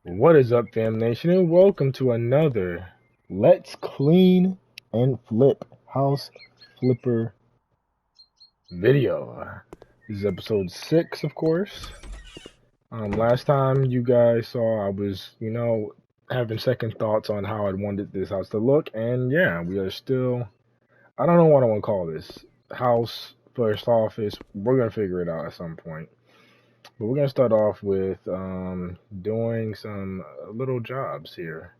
What is up, fam nation, and welcome to another Let's Clean and Flip House Flipper video. This is episode 6, of course. Last time you guys saw, I was, having second thoughts on how I wanted this house to look, and yeah, we are still, I don't know what I want to call this. House, first office, we're going to figure it out at some point. But we're going to start off with doing some little jobs here.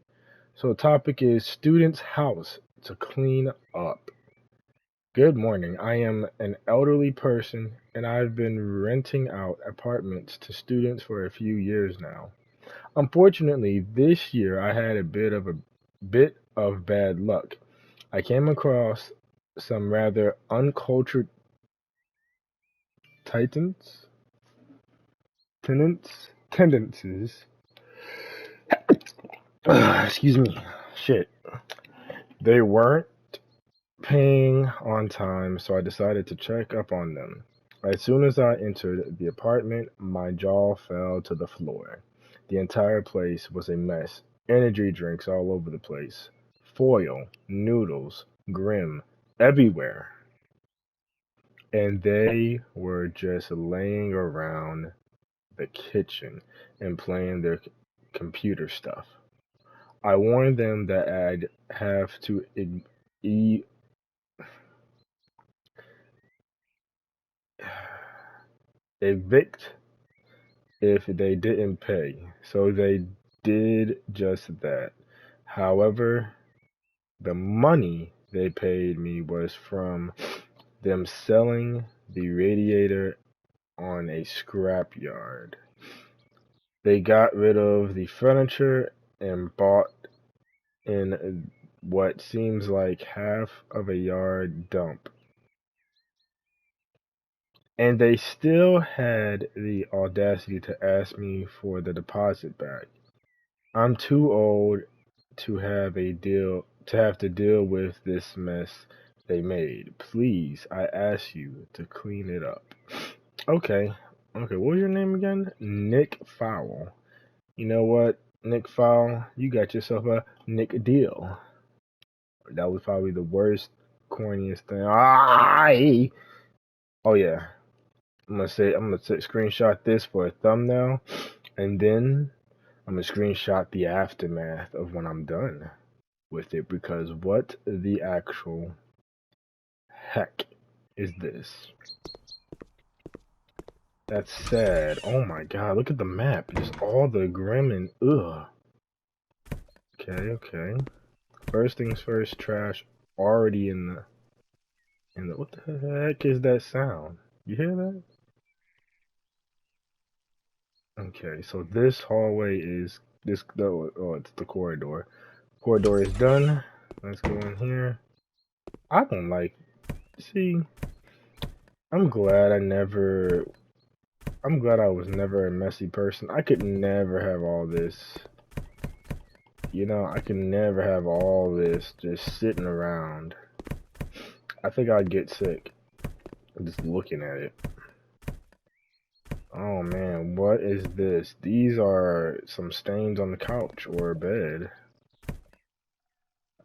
So the topic is student's house to clean up. Good morning. I am an elderly person and I've been renting out apartments to students for a few years now. Unfortunately, this year I had a bit of bad luck. I came across some rather uncultured titans tendencies. Excuse me. Shit. They weren't paying on time, so I decided to check up on them. As soon as I entered the apartment, my jaw fell to the floor. The entire place was a mess. Energy drinks all over the place. Foil, noodles, grim, everywhere. And they were just laying around the kitchen and playing their computer stuff. I warned them that I'd have to e- evict if they didn't pay. So they did just that. However, the money they paid me was from them selling the radiator on a scrapyard. They got rid of the furniture and bought in what seems like half of a yard dump. And they still had the audacity to ask me for the deposit back. I'm too old to have to deal with this mess they made. Please, I ask you to clean it up. Okay. Okay, what was your name again? Nick Fowl. You know what, Nick Fowl? You got yourself a Nick deal. That was probably the worst, corniest thing. Oh yeah. I'm gonna screenshot this for a thumbnail, and then I'm gonna screenshot the aftermath of when I'm done with it, because what the actual heck is this? That's sad. Oh my god, look at the map. Just all the grim and ugh. Okay, okay. First things first, trash already in the what the heck is that sound? You hear that? Okay, so this hallway is oh, it's the corridor. Corridor is done. Let's go in here. I don't like see, I'm glad I'm glad I was never a messy person. I could never have all this. I could never have all this just sitting around. I think I'd get sick just looking at it. Oh man, what is this? These are some stains on the couch or bed.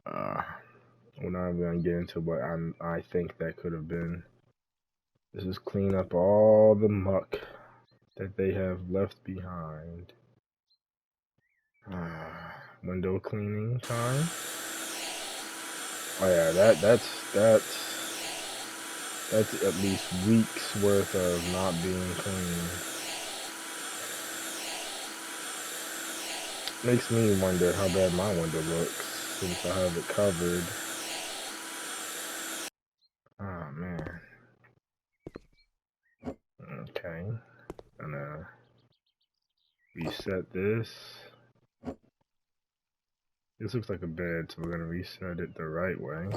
Uh, we're not gonna get into what I think that could have been. This is clean up all the muck that they have left behind. Window cleaning time. Oh yeah, that's at least weeks worth of not being clean. Makes me wonder how bad my window looks since I have it covered. Oh man. Okay. Gonna reset this. This looks like a bed, so we're gonna reset it the right way.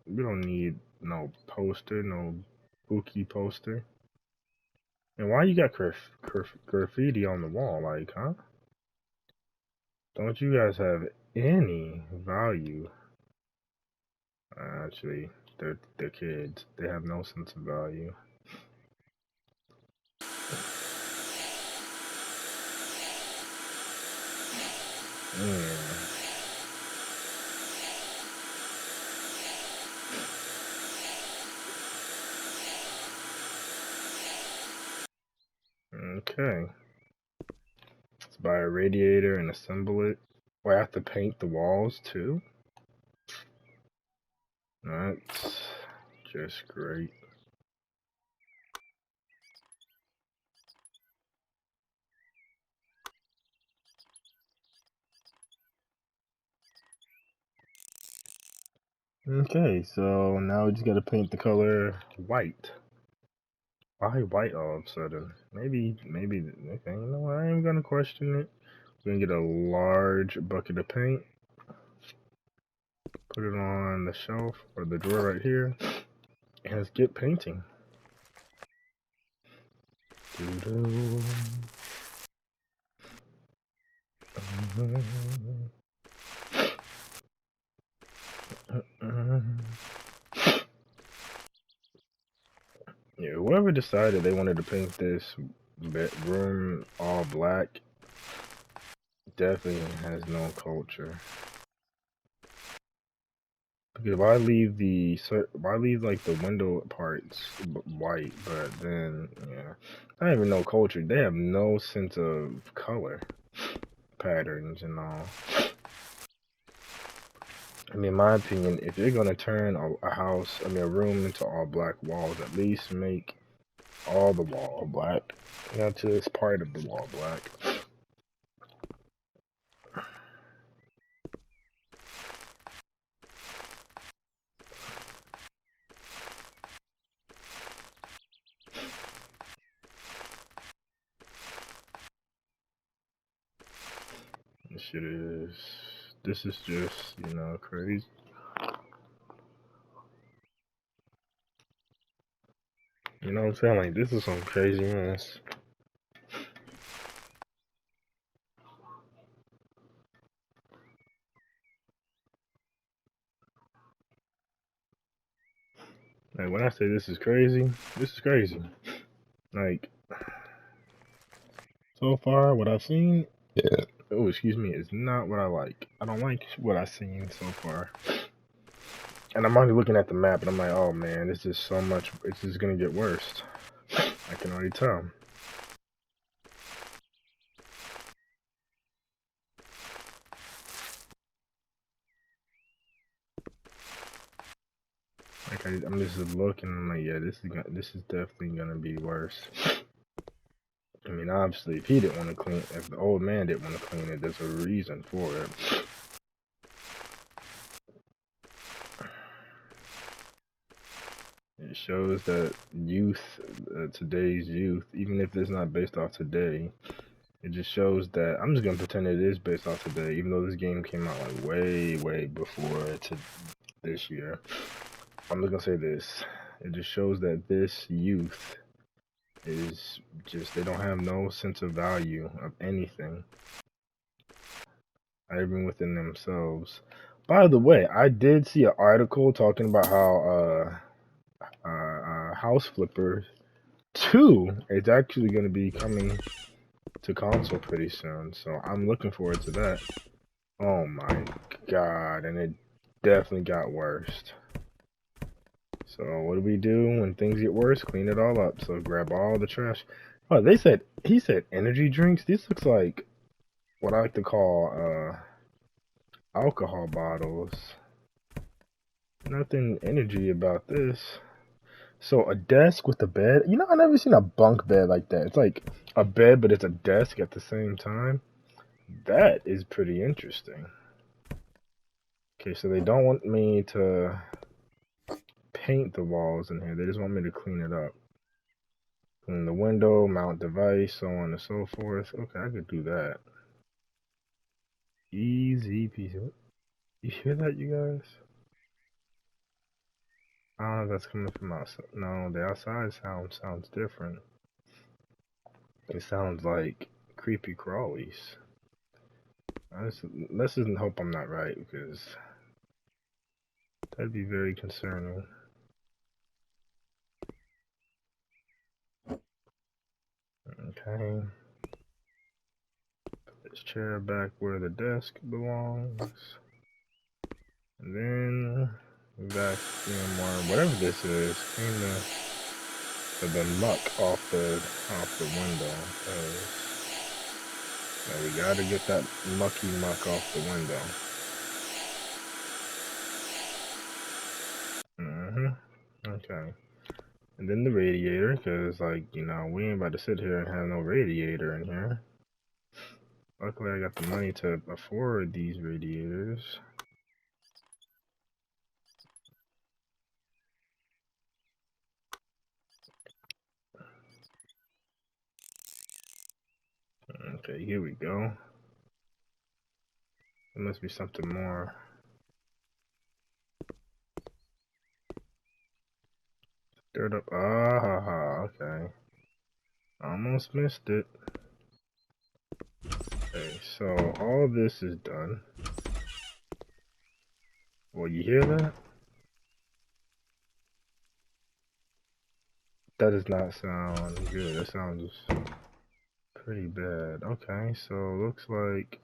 We don't need no poster, no spooky poster. And why you got graffiti on the wall? Like, huh? Don't you guys have any value? Actually, they're kids. They have no sense of value. Okay. Let's buy a radiator and assemble it. Oh, I have to paint the walls too? That's just great. Okay, so now we just gotta paint the color white. Why white all of a sudden? Maybe, okay, you know what? I ain't gonna question it. We're gonna get a large bucket of paint, put it on the shelf or the drawer right here, and let's get painting. Doo-doo. Yeah, whoever decided they wanted to paint this bedroom all black definitely has no culture. Because why leave like the window parts white, but then yeah, I don't even know culture. They have no sense of color patterns and all. I mean, in my opinion, if you're gonna turn a room into all black walls, at least make all the wall black, not just part of the wall black. This is just, crazy. You know what I'm saying? Like, this is some crazy mess. Like, when I say this is crazy, this is crazy. Like, so far, what I've seen, is not what I like. I don't like what I've seen so far. And I'm already looking at the map, and I'm like, oh man, this is so much. It's just gonna get worse. I can already tell. Like, I'm just looking, and I'm like, yeah, this is definitely gonna be worse. I mean, obviously, if the old man didn't want to clean it, there's a reason for it. It shows that today's youth, even if it's not based off today, it just shows that, I'm just gonna pretend it is based off today, even though this game came out like way, way before this year. I'm just gonna say this. It just shows that this youth is just, they don't have no sense of value of anything, not even within themselves. By the way, I did see an article talking about how House Flipper 2 is actually going to be coming to console pretty soon, so I'm looking forward to that. Oh my god, and it definitely got worse. So what do we do when things get worse? Clean it all up. So grab all the trash. Oh, he said energy drinks. These looks like what I like to call alcohol bottles. Nothing energy about this. So a desk with a bed. You know, I've never seen a bunk bed like that. It's like a bed, but it's a desk at the same time. That is pretty interesting. Okay, so they don't want me to paint the walls in here. They just want me to clean it up. Clean the window, mount device, so on and so forth. Okay, I could do that. Easy peasy. You hear that, you guys? I don't know if that's coming from outside. No, the outside sounds different. It sounds like creepy crawlies. Let's just hope I'm not right, because that'd be very concerning. Okay. This chair back where the desk belongs. And then vacuum or whatever this is, clean the muck off the window. We gotta get that mucky muck off the window. Okay. And then the radiator, because, like, you know, we ain't about to sit here and have no radiator in here. Luckily, I got the money to afford these radiators. Okay, here we go. There must be something more. Stirred up. Ah, okay. Almost missed it. Okay, so all this is done. Well, you hear that? That does not sound good. That sounds pretty bad. Okay, so looks like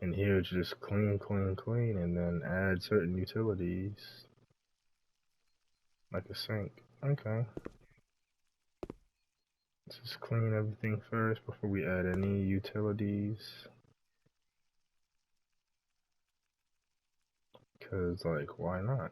in here it's just clean, and then add certain utilities. Like a sink. Okay. Let's just clean everything first before we add any utilities. Cause, like, why not?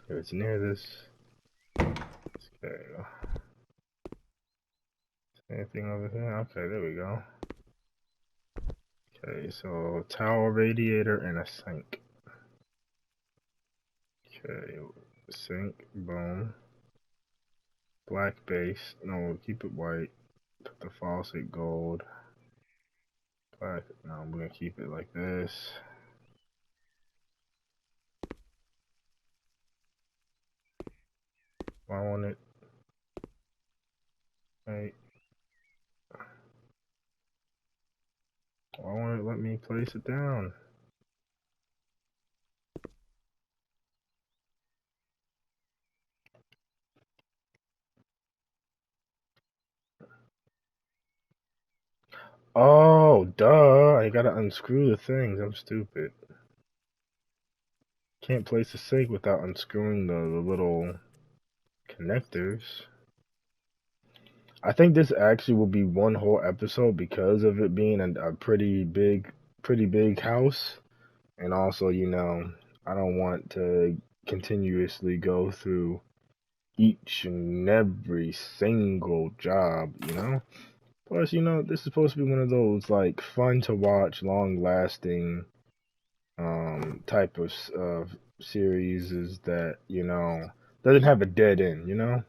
If it's near this. Okay. Anything over here? Okay, there we go. Okay, so towel, radiator, and a sink. Okay, sink, boom. Black base. No, keep it white. Put the faucet gold. Black. No, I'm gonna keep it like this. Why won't it? Wait. Why won't it let me place it down? Oh, duh. I gotta unscrew the things. I'm stupid. Can't place the sink without unscrewing the little connectors. I think this actually will be one whole episode because of it being a pretty big house. And also, you know, I don't want to continuously go through each and every single job, you know? Plus, you know, this is supposed to be one of those, like, fun to watch, long lasting type of series is that, you know, doesn't have a dead end, you know?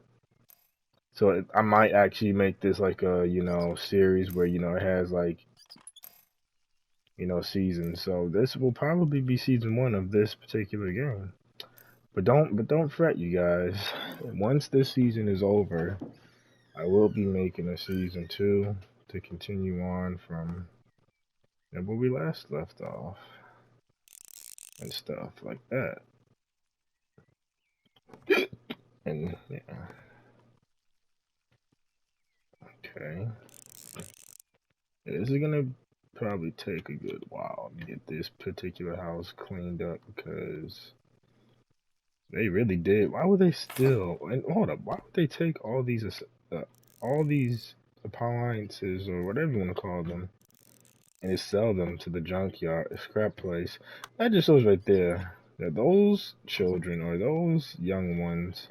So I might actually make this like a, you know, series where, you know, it has like, you know, seasons. So this will probably be season 1 of this particular game. But don't fret, you guys. Once this season is over, I will be making a season 2 to continue on from where we last left off and stuff like that. And yeah. Okay. This is gonna probably take a good while to get this particular house cleaned up because they really did. Why would they still? And hold up. Why would they take all these appliances or whatever you want to call them and just sell them to the junkyard, scrap place? That just shows right there that those children or those young ones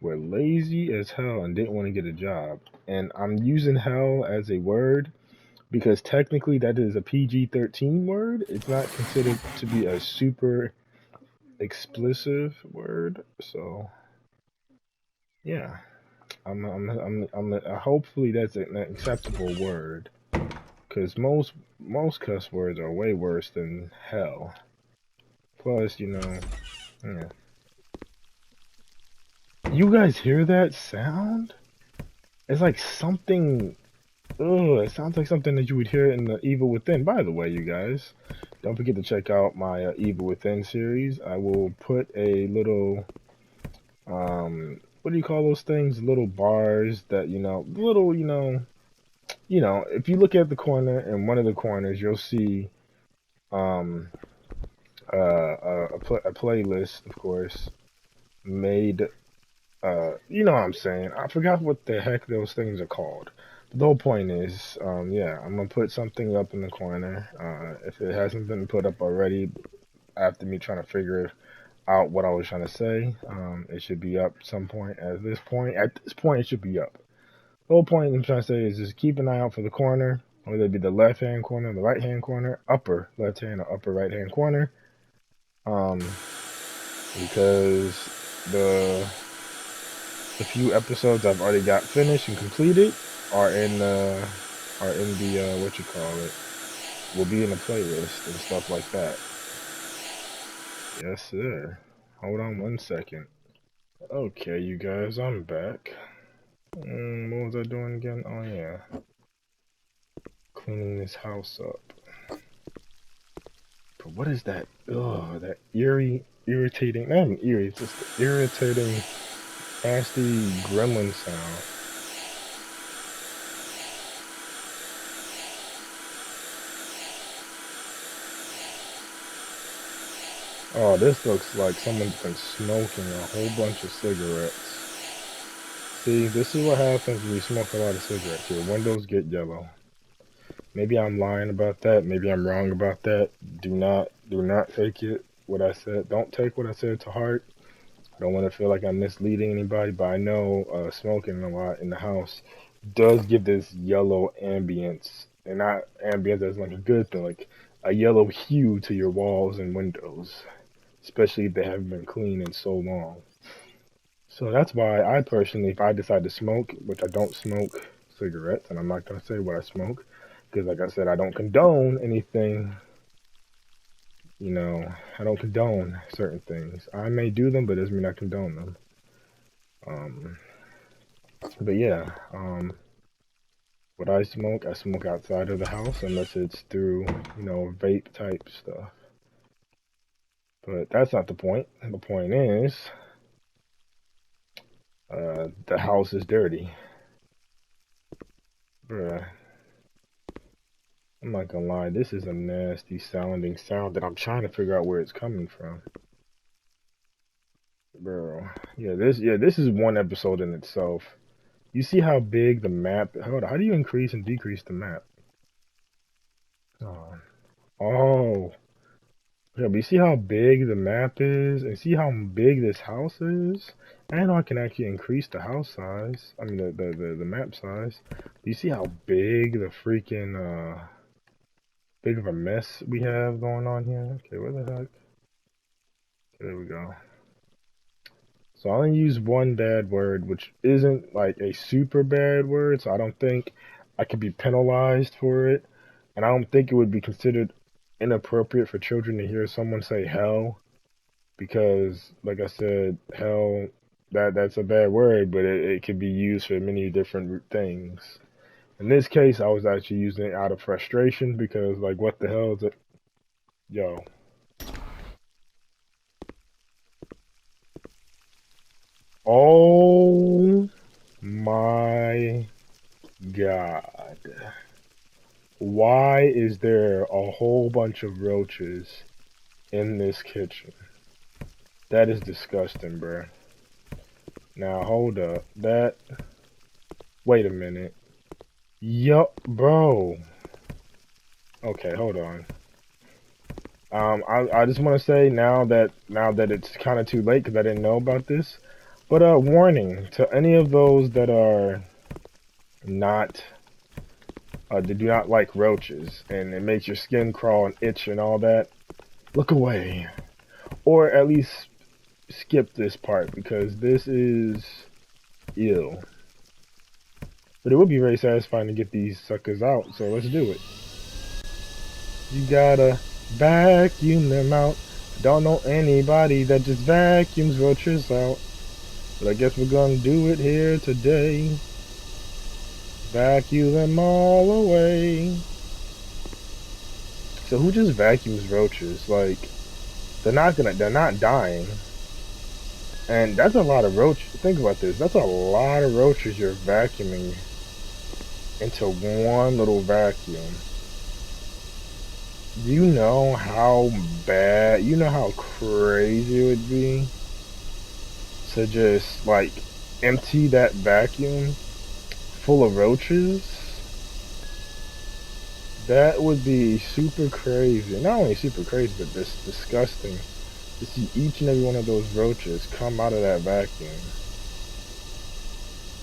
were lazy as hell and didn't want to get a job. And I'm using hell as a word because technically that is a PG-13 word. It's not considered to be a super explicit word. So yeah, hopefully that's an acceptable word because most cuss words are way worse than hell. Plus, you know, yeah. You guys hear that sound? It's like something Oh, it sounds like something that you would hear in the Evil Within. By the way, you guys, don't forget to check out my Evil Within series. I will put a little, what do you call those things? Little bars that, little, if you look at the corner, in one of the corners, you'll see um, a playlist, of course, made. You know what I'm saying? I forgot what the heck those things are called. But the whole point is, yeah, I'm gonna put something up in the corner. If it hasn't been put up already, after me trying to figure out what I was trying to say, it should be up some point. At this point, it should be up. The whole point I'm trying to say is just keep an eye out for the corner, whether it be the left hand corner, the right hand corner, upper left hand or upper right hand corner. Um, because the the few episodes I've already got finished and completed are in the what you call it, will be in the playlist and stuff like that. Yes, sir. Hold on 1 second. Okay, you guys, I'm back. What was I doing again? Oh yeah, cleaning this house up. But what is that? Ugh, that irritating. Not even eerie. It's just the irritating, nasty gremlin sound. Oh, this looks like someone's been smoking a whole bunch of cigarettes. See, this is what happens when you smoke a lot of cigarettes. Your windows get yellow. Maybe I'm lying about that. Maybe I'm wrong about that. Do not take it what I said. Don't take what I said to heart. I don't want to feel like I'm misleading anybody, but I know smoking a lot in the house does give this yellow ambience, and not ambience as like a good thing, like a yellow hue to your walls and windows, especially if they haven't been cleaned in so long. So that's why I personally, if I decide to smoke, which I don't smoke cigarettes, and I'm not gonna say what I smoke, because like I said, I don't condone anything. I don't condone certain things. I may do them, but doesn't mean I condone them. Um, but yeah, what I smoke outside of the house unless it's through, vape type stuff. But that's not the point. The point is, the house is dirty. Bruh, I'm not gonna lie, this is a nasty sounding sound that I'm trying to figure out where it's coming from. Bro. Yeah, this is one episode in itself. You see how big the map, hold on, how do you increase and decrease the map? Oh. Oh. Yeah, but you see how big the map is, and see how big this house is? And I can actually increase the house size. I mean the map size. You see how big the freaking big of a mess we have going on here? Okay, where the heck? Okay, there we go. So I only use one bad word, which isn't like a super bad word, so I don't think I could be penalized for it. And I don't think it would be considered inappropriate for children to hear someone say hell, because like I said, hell, that's a bad word, but it could be used for many different things. In this case, I was actually using it out of frustration because like what the hell is it? Yo. Oh my God. Why is there a whole bunch of roaches in this kitchen? That is disgusting, bruh. Now, hold up. Wait a minute. Yup, bro. Okay, hold on. I just want to say now that it's kind of too late because I didn't know about this, but warning to any of those that are not they do not like roaches and it makes your skin crawl and itch and all that. Look away, or at least skip this part because this is ill. But it would be very satisfying to get these suckers out, so let's do it. You gotta vacuum them out. Don't know anybody that just vacuums roaches out. But I guess we're gonna do it here today. Vacuum them all away. So who just vacuums roaches? Like, they're not dying. And that's a lot of roaches. Think about this. That's a lot of roaches you're vacuuming into one little vacuum. Do you know how bad, you know how crazy it would be to just, like, empty that vacuum full of roaches? That would be super crazy. Not only super crazy, but just disgusting to see each and every one of those roaches come out of that vacuum.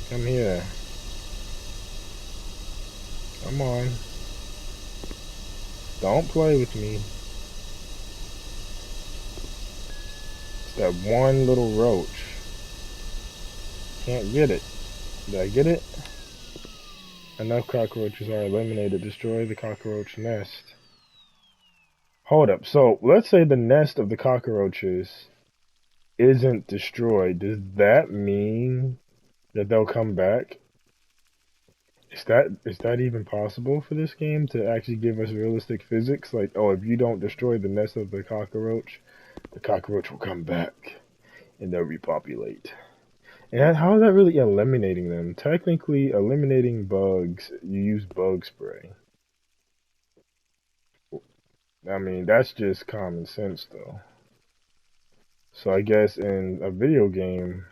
Come here. Come on. Don't play with me. It's that one little roach. Can't get it. Did I get it? Enough cockroaches are eliminated. Destroy the cockroach nest. Hold up. So, let's say the nest of the cockroaches isn't destroyed. Does that mean that they'll come back? Is that even possible for this game to actually give us realistic physics? Like, oh, if you don't destroy the nest of the cockroach will come back and they'll repopulate. And how is that really eliminating them? Technically, eliminating bugs, you use bug spray. I mean, that's just common sense, though. So I guess in a video game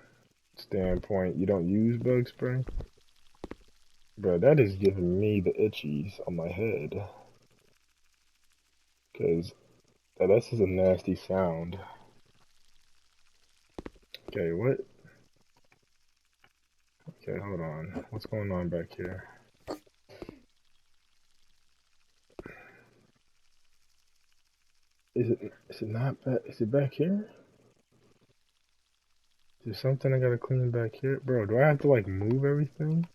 standpoint, you don't use bug spray? Bro, that is giving me the itchies on my head. Because that's just a nasty sound. Okay, what? Okay, hold on. What's going on back here? Is it not back? Is it back here? Is there something I gotta clean back here? Bro, do I have to like move everything?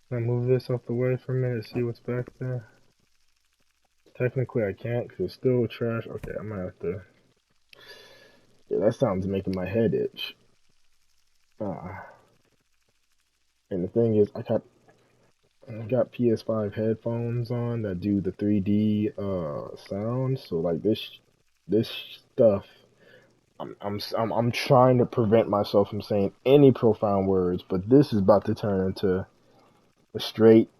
Can I move this off the way for a minute, see what's back there? Technically I can't because it's still trash. Okay, I might have to. Yeah, that sounds making my head itch. And the thing is, I got PS5 headphones on that do the 3D sound. So like this stuff, I'm trying to prevent myself from saying any profound words, but this is about to turn into a straight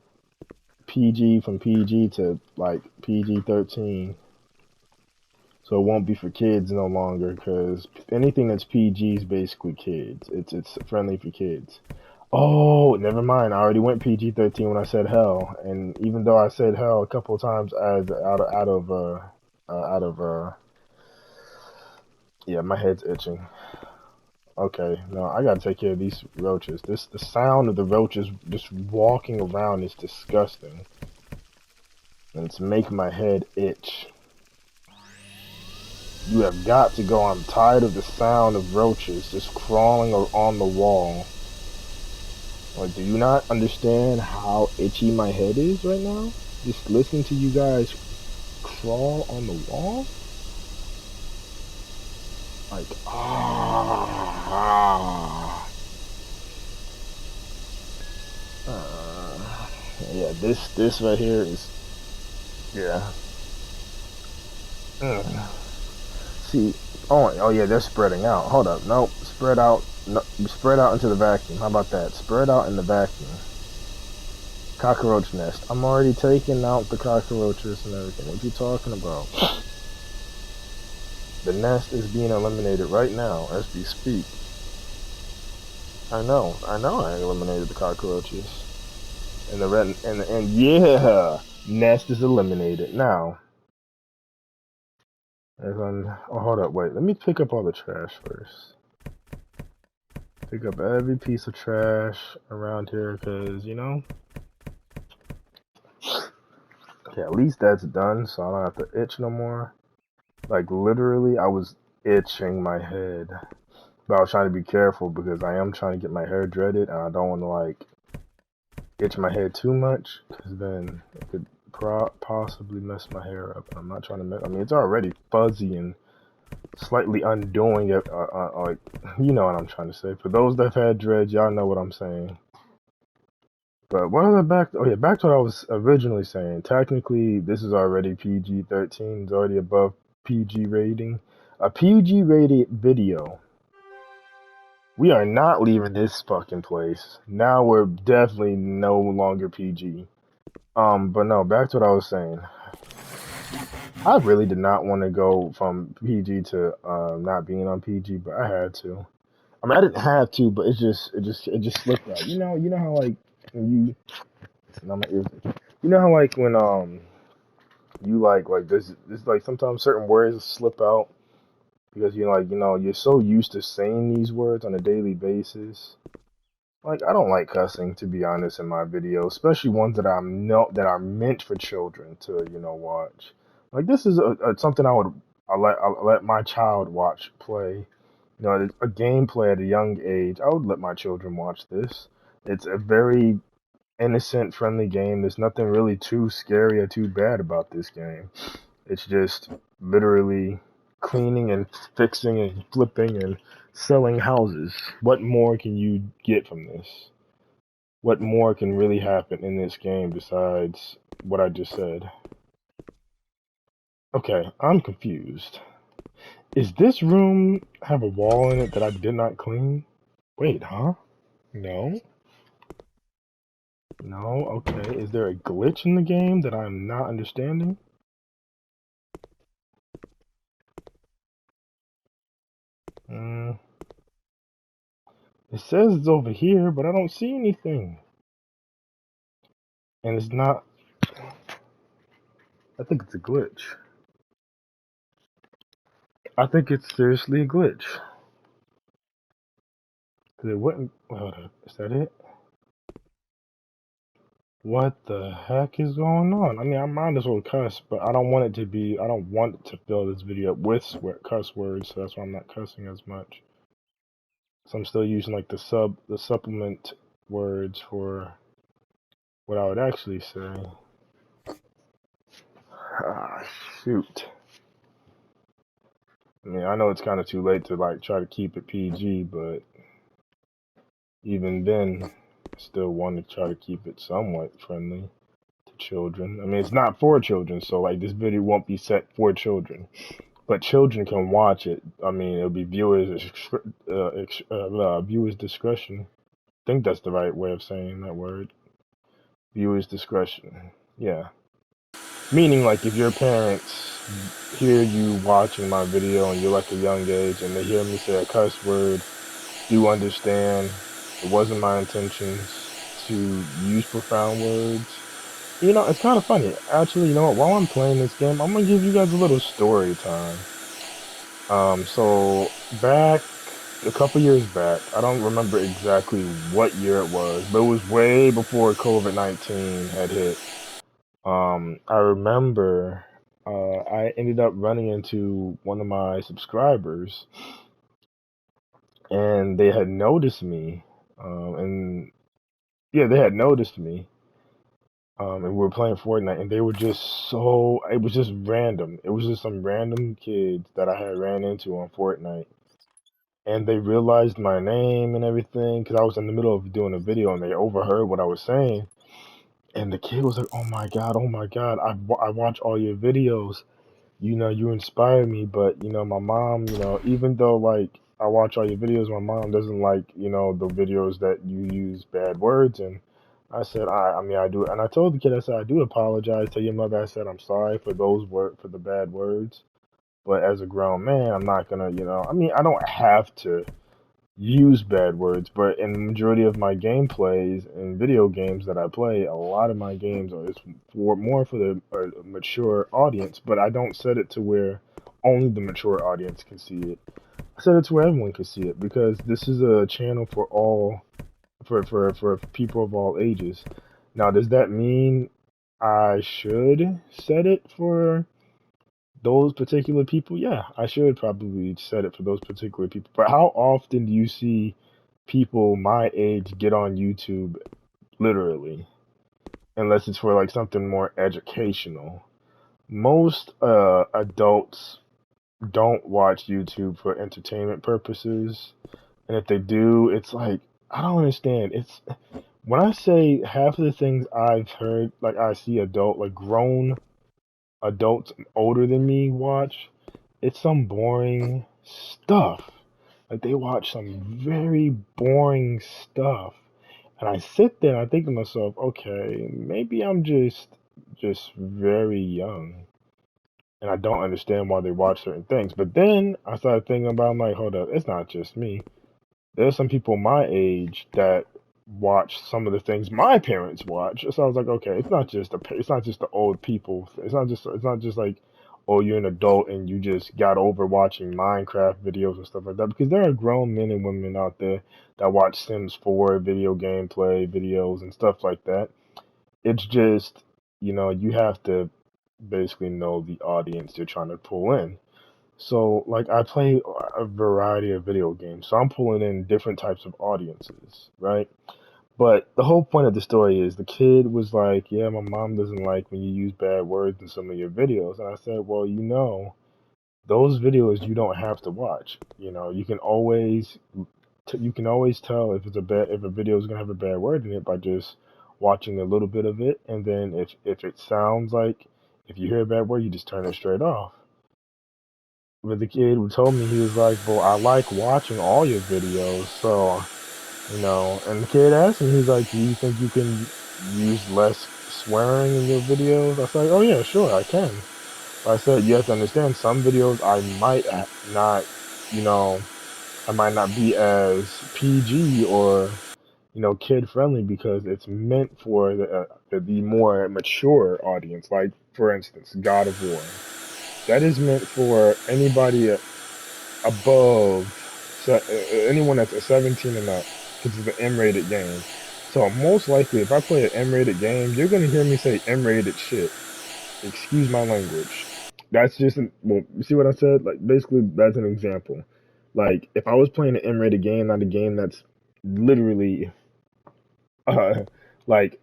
PG from PG to like PG-13. So it won't be for kids no longer, because anything that's PG is basically kids. It's friendly for kids. Oh, never mind. I already went PG-13 when I said hell, and even though I said hell a couple of times as yeah, my head's itching. Okay, no, I gotta take care of these roaches. The sound of the roaches just walking around is disgusting, and it's making my head itch. You have got to go. I'm tired of the sound of roaches just crawling on the wall. Like, do you not understand how itchy my head is right now? Just listening to you guys crawl on the wall? Like, yeah, this right here is, yeah. See, oh yeah, they're spreading out. Hold up, nope, spread out, no, spread out into the vacuum. How about that? Spread out in the vacuum. Cockroach nest. I'm already taking out the cockroaches and everything. What you talking about? The nest is being eliminated right now as we speak. I know I eliminated the cockroaches. And the red and yeah, nest is eliminated now. Oh, hold up, wait. Let me pick up all the trash first. Pick up every piece of trash around here, because you know. Okay, at least that's done, so I don't have to itch no more. Like literally, I was itching my head. But I was trying to be careful because I am trying to get my hair dreaded, and I don't want to like itch my head too much, because then it could possibly mess my hair up. I'm not trying to mess. I mean, it's already fuzzy and slightly undoing it. Like, you know what I'm trying to say. For those that have had dreads, y'all know what I'm saying. But what was I back? Oh yeah, back to what I was originally saying. Technically, this is already PG-13. It's already above PG rating. A PG rated video. We are not leaving this fucking place. Now we're definitely no longer PG. But no, back to what I was saying. I really did not want to go from PG to not being on PG, but I had to. I mean, I didn't have to, but it just slipped out. You know how like when no, my ears, you know how like when you like this like sometimes certain words slip out because you're so used to saying these words on a daily basis. Like I don't like cussing, to be honest, in my videos, especially ones that that are meant for children to watch. Like this is something I let my child watch play. A gameplay at a young age. I would let my children watch this. It's a very innocent, friendly game. There's nothing really too scary or too bad about this game. It's just literally cleaning and fixing and flipping and selling houses. What more can you get from this? What more can really happen in this game besides what I just said? Okay, I'm confused. Is this room have a wall in it that I did not clean? Wait, huh? No? No? Okay. Is there a glitch in the game that I'm not understanding? Mm, it says it's over here, but I don't see anything. And it's not. I think it's a glitch. I think it's seriously a glitch. Cause it wouldn't. Hold up. Is that it? What the heck is going on? I mean, I might as well cuss, but I don't want it to be. I don't want to fill this video up with cuss words, so that's why I'm not cussing as much. So I'm still using like the supplement words for what I would actually say. Ah, shoot. I mean, I know it's kind of too late to like try to keep it PG, but even then, I still want to try to keep it somewhat friendly to children. I mean, it's not for children, so like this video won't be set for children, but children can watch it. I mean, it'll be viewers discretion. I think that's the right way of saying that word. Viewers discretion. Yeah. Meaning, like, if your parents hear you watching my video and you're like a young age and they hear me say a cuss word, do understand it wasn't my intentions to use profound words. It's kind of funny. Actually, you know what? While I'm playing this game, I'm gonna give you guys a little story time. So back a couple years back, I don't remember exactly what year it was, but it was way before COVID-19 had hit. I remember I ended up running into one of my subscribers, and they had noticed me. And yeah, they had noticed me. And we were playing Fortnite, and they were just so. It was just random. It was just some random kids that I had ran into on Fortnite, and they realized my name and everything because I was in the middle of doing a video, and they overheard what I was saying. And the kid was like, "Oh my god, oh my god! I watch all your videos. You inspire me, but my mom, even though like I watch all your videos, my mom doesn't like, the videos that you use bad words." And I said, I mean, I do, and I told the kid, I said, I do apologize to your mother. I said, I'm sorry for for the bad words, but as a grown man, I'm not gonna, I mean, I don't have to use bad words, but in the majority of my gameplays and video games that I play, a lot of my games are for more for the mature audience, but I don't set it to where only the mature audience can see it. I set it to where everyone can see it because this is a channel for all for people of all ages. Now, does that mean I should set it for those particular people? Yeah, I should probably set it for those particular people. But how often do you see people my age get on YouTube literally? Unless it's for like something more educational. Most adults don't watch YouTube for entertainment purposes. And if they do, it's like, I don't understand. It's when I say half of the things I've heard, like I see like grown adults older than me watch, it's some boring stuff. Like they watch some very boring stuff. And I sit there and I think to myself, okay, maybe I'm just very young and I don't understand why they watch certain things. But then I started thinking about, I'm like, hold up, it's not just me. There's some people my age that watch some of the things my parents watch. So I was like, okay, it's not just the old people. It's not just like, oh, you're an adult and you just got over watching Minecraft videos and stuff like that. Because there are grown men and women out there that watch Sims 4 video gameplay videos and stuff like that. It's just, you have to basically know the audience you're trying to pull in. So, like, I play a variety of video games, so I'm pulling in different types of audiences, right? But the whole point of the story is the kid was like, yeah, my mom doesn't like when you use bad words in some of your videos. And I said, well, those videos you don't have to watch. You can always tell if a video is gonna have a bad word in it by just watching a little bit of it, and then if it sounds like if you hear a bad word, you just turn it straight off. But the kid who told me, he was like, "Well, I like watching all your videos, so And the kid asked me, he's like, "Do you think you can use less swearing in your videos?" I was like, "Oh yeah, sure, I can." I said, "You have to understand, some videos not, you know, I might not be as PG or kid friendly because it's meant for the more mature audience. Like for instance, God of War. That is meant for anybody above anyone that's a 17 and up because it's an M-rated game. So most likely, if I play an M-rated game, you're gonna hear me say M-rated shit. Excuse my language. That's just well, you see what I said? Like basically, that's an example. Like if I was playing an M-rated game, not a game that's literally uh, like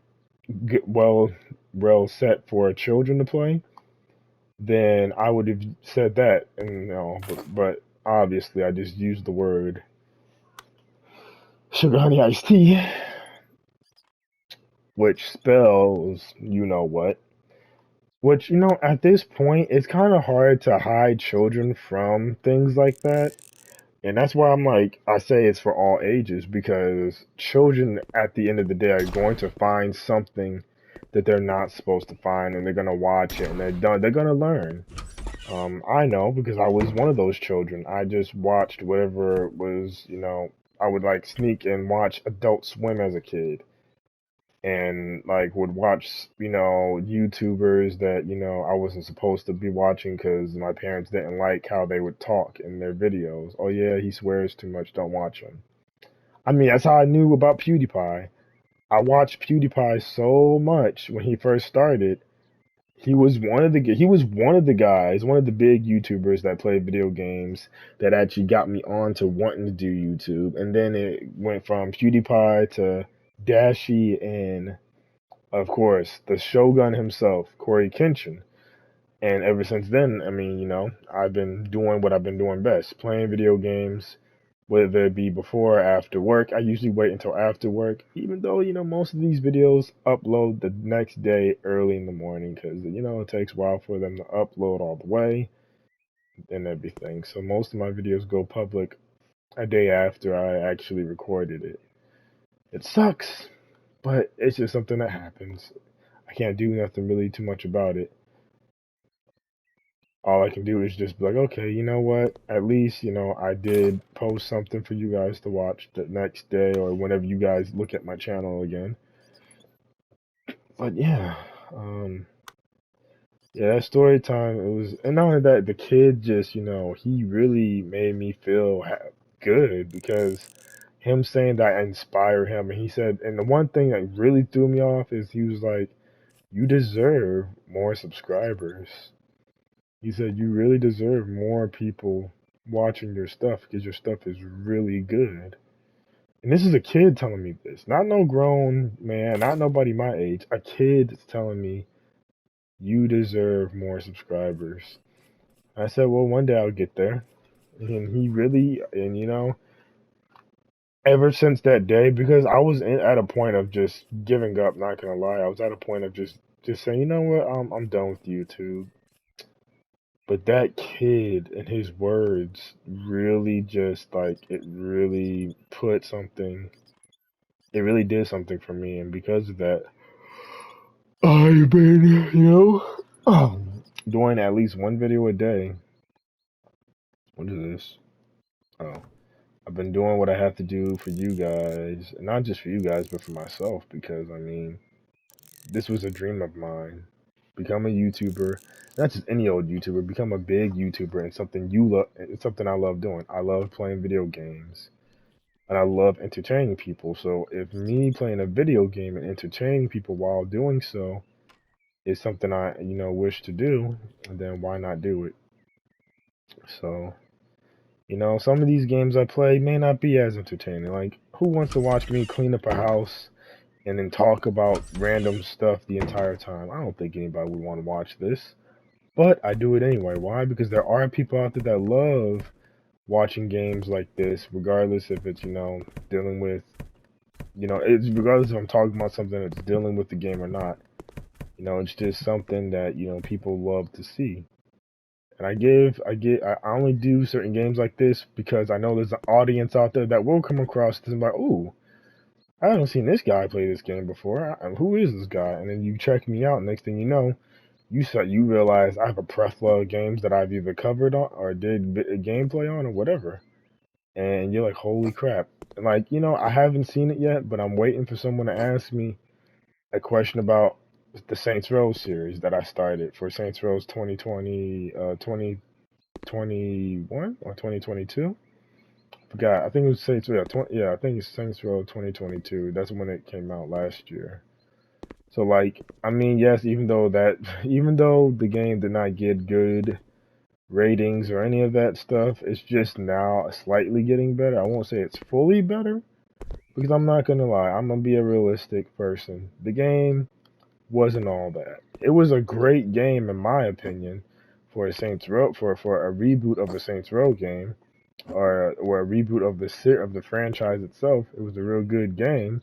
well set for children to play, then I would have said that. And but obviously, I just used the word sugar honey iced tea, which spells you know what. Which at this point, it's kind of hard to hide children from things like that. And that's why I'm like, I say it's for all ages because children at the end of the day are going to find something that they're not supposed to find and they're going to watch it and they're going to learn. I know because I was one of those children. I just watched whatever was, I would like sneak and watch Adult Swim as a kid and like would watch, YouTubers that, I wasn't supposed to be watching because my parents didn't like how they would talk in their videos. Oh yeah, he swears too much, don't watch him. I mean, that's how I knew about PewDiePie. I watched PewDiePie so much when he first started. He was one of the guys, one of the big YouTubers that played video games that actually got me on to wanting to do YouTube. And then it went from PewDiePie to Dashi and of course, the Shogun himself, Corey Kenshin. And ever since then, I mean, I've been doing what I've been doing best, playing video games, whether it be before or after work. I usually wait until after work, even though, most of these videos upload the next day early in the morning because, it takes a while for them to upload all the way and everything. So most of my videos go public a day after I actually recorded it. It sucks, but it's just something that happens. I can't do nothing really too much about it. All I can do is just be like, okay, you know what? At least, I did post something for you guys to watch the next day or whenever you guys look at my channel again. But yeah, um, yeah, that story time, it was, and not only that, the kid just, he really made me feel good because him saying that I inspire him, and he said, and the one thing that really threw me off is he was like, you deserve more subscribers. He said, you really deserve more people watching your stuff because your stuff is really good. And this is a kid telling me this, not no grown man, not nobody my age. A kid is telling me, you deserve more subscribers. I said, well, one day I'll get there. And he really, and ever since that day, because I was at a point of just giving up. Not gonna lie, I was at a point of just saying, you know what, I'm done with YouTube. But that kid and his words really just like it really put something. It really did something for me, and because of that, I've been, doing at least one video a day. What is this? Oh, I've been doing what I have to do for you guys, not just for you guys, but for myself, because I mean, this was a dream of mine. Become a YouTuber, not just any old YouTuber. Become a big YouTuber and something you love. It's something I love doing. I love playing video games, and I love entertaining people. So if me playing a video game and entertaining people while doing so is something I wish to do, then why not do it? So some of these games I play may not be as entertaining. Like, who wants to watch me clean up a house and then talk about random stuff the entire time? I don't think anybody would want to watch this. But I do it anyway. Why? Because there are people out there that love watching games like this, regardless if it's, dealing with, it's regardless if I'm talking about something that's dealing with the game or not. It's just something that, people love to see. And I only do certain games like this because I know there's an audience out there that will come across this and be like, ooh, I haven't seen this guy play this game before. Who is this guy? And then you check me out. Next thing you know, you realize I have a plethora of games that I've either covered on or did gameplay on or whatever. And you're like, holy crap. And like, I haven't seen it yet, but I'm waiting for someone to ask me a question about the Saints Row series that I started for Saints Row 2021 or 2022. Forgot. I think it was Saints Row. I think it's Saints Row 2022. That's when it came out last year. So like, I mean, yes, even though the game did not get good ratings or any of that stuff, it's just now slightly getting better. I won't say it's fully better because I'm not gonna lie. I'm gonna be a realistic person. The game wasn't all that. It was a great game in my opinion for a Saints Row for a reboot of a Saints Row game or a reboot of the franchise itself. It was a real good game,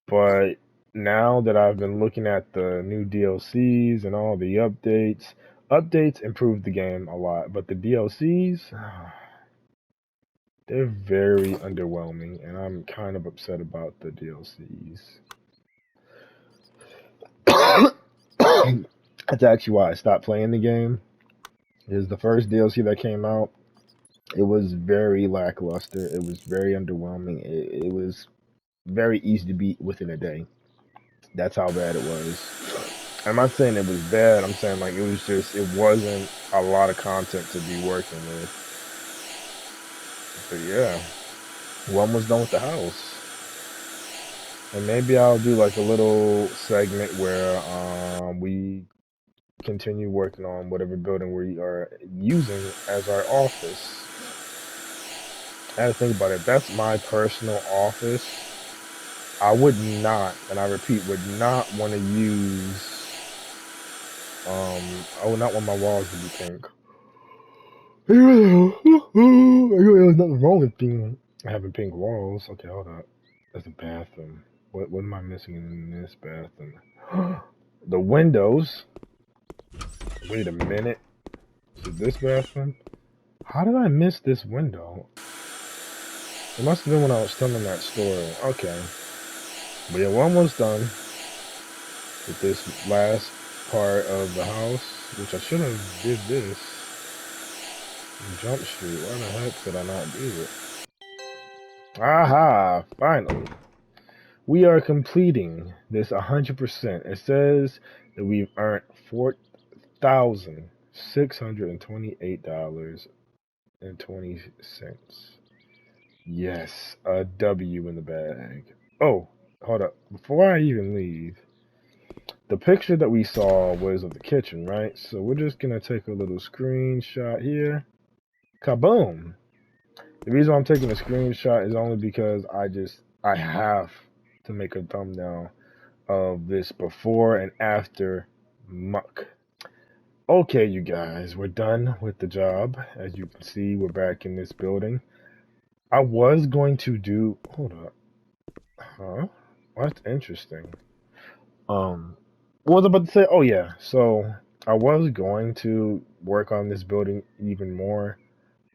but now that I've been looking at the new DLCs and all the updates improved the game a lot, but the DLCs, they're very underwhelming, and I'm kind of upset about the DLCs. That's actually why I stopped playing the game. Is the first DLC that came out, it was very lackluster. It was very underwhelming. It was very easy to beat within a day. That's how bad it was. I'm not saying it was bad. I'm saying like it wasn't a lot of content to be working with. But yeah, we're almost done with the house. And maybe I'll do like a little segment where we continue working on whatever building we are using as our office. I had to think about it. That's my personal office. I would not, and I repeat, would not want to use. I would not want my walls to be pink. There's nothing wrong with having pink walls. Okay, hold up. That's a bathroom. What am I missing in this bathroom? The windows. Wait a minute. Is it this bathroom? How did I miss this window? It must have been when I was telling that story. Okay. But yeah, we're almost done with this last part of the house, which I should have did this. Jump Street. Why the heck did I not do it? Aha! Finally. We are completing this 100%. It says that we've earned $4,628.20. Yes, a W in the bag. Oh, hold up. Before I even leave, the picture that we saw was of the kitchen, right? So we're just going to take a little screenshot here. Kaboom! The reason I'm taking a screenshot is only because I have to make a thumbnail of this before and after muck. Okay, you guys, we're done with the job. As you can see, we're back in this building. I was going to do. Hold up. Huh? That's interesting. What was I about to say? Oh yeah. So I was going to work on this building even more,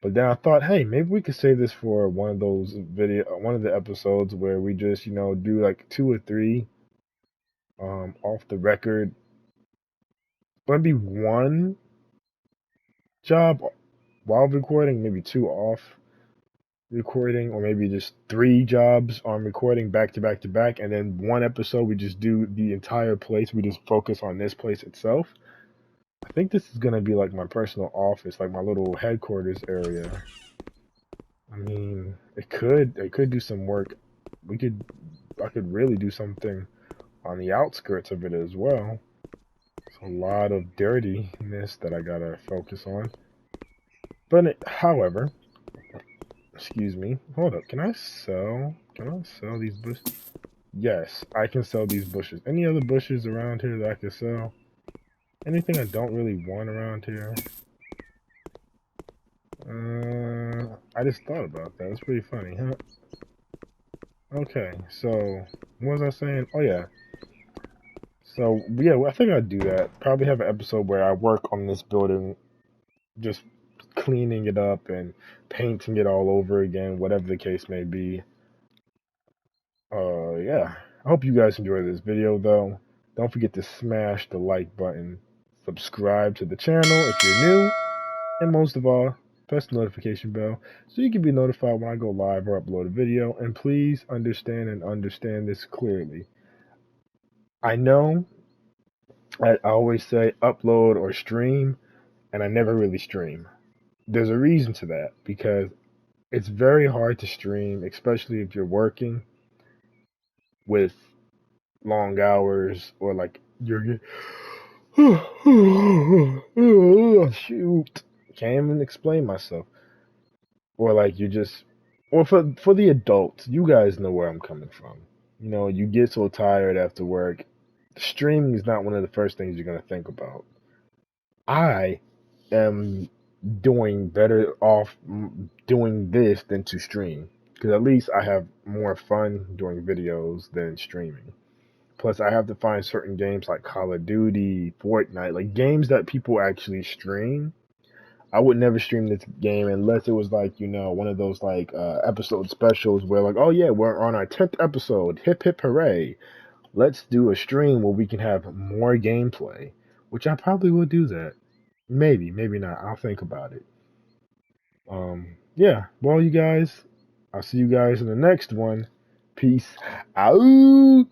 but then I thought, hey, maybe we could save this for one of those one of the episodes where we just, do like two or three off the record. Maybe one job while recording, maybe two off recording, or maybe just three jobs on recording back to back to back, and then one episode we just do the entire place. We just focus on this place itself. I think this is gonna be like my personal office, like my little headquarters area. I mean, it could do some work. We could, I could really do something on the outskirts of it as well. It's a lot of dirtiness that I gotta focus on. But however, excuse me, hold up. Can I sell? Can I sell these bushes? Yes, I can sell these bushes. Any other bushes around here that I can sell? Anything I don't really want around here? I just thought about that. It's pretty funny, huh? Okay, so what was I saying? Oh yeah. So yeah, I think I'd do that. Probably have an episode where I work on this building, just cleaning it up and painting it all over again, whatever the case may be. Yeah. I hope you guys enjoyed this video though. Don't forget to smash the like button, subscribe to the channel if you're new, and most of all, press the notification bell so you can be notified when I go live or upload a video. And please understand this clearly. I know I always say upload or stream, and I never really stream. There's a reason to that because it's very hard to stream, especially if you're working with long hours or like you're shoot, can't even explain myself. Or like you just, or for the adults, you guys know where I'm coming from. You get so tired after work. Streaming is not one of the first things you're gonna think about. I am doing better off doing this than to stream because at least I have more fun doing videos than streaming. Plus, I have to find certain games like Call of Duty, Fortnite, like games that people actually stream. I would never stream this game unless it was like, one of those like episode specials where like, oh yeah, we're on our 10th episode. Hip hip hooray. Let's do a stream where we can have more gameplay, which I probably will do that. Maybe, maybe not. I'll think about it. Yeah. Well, you guys, I'll see you guys in the next one. Peace out.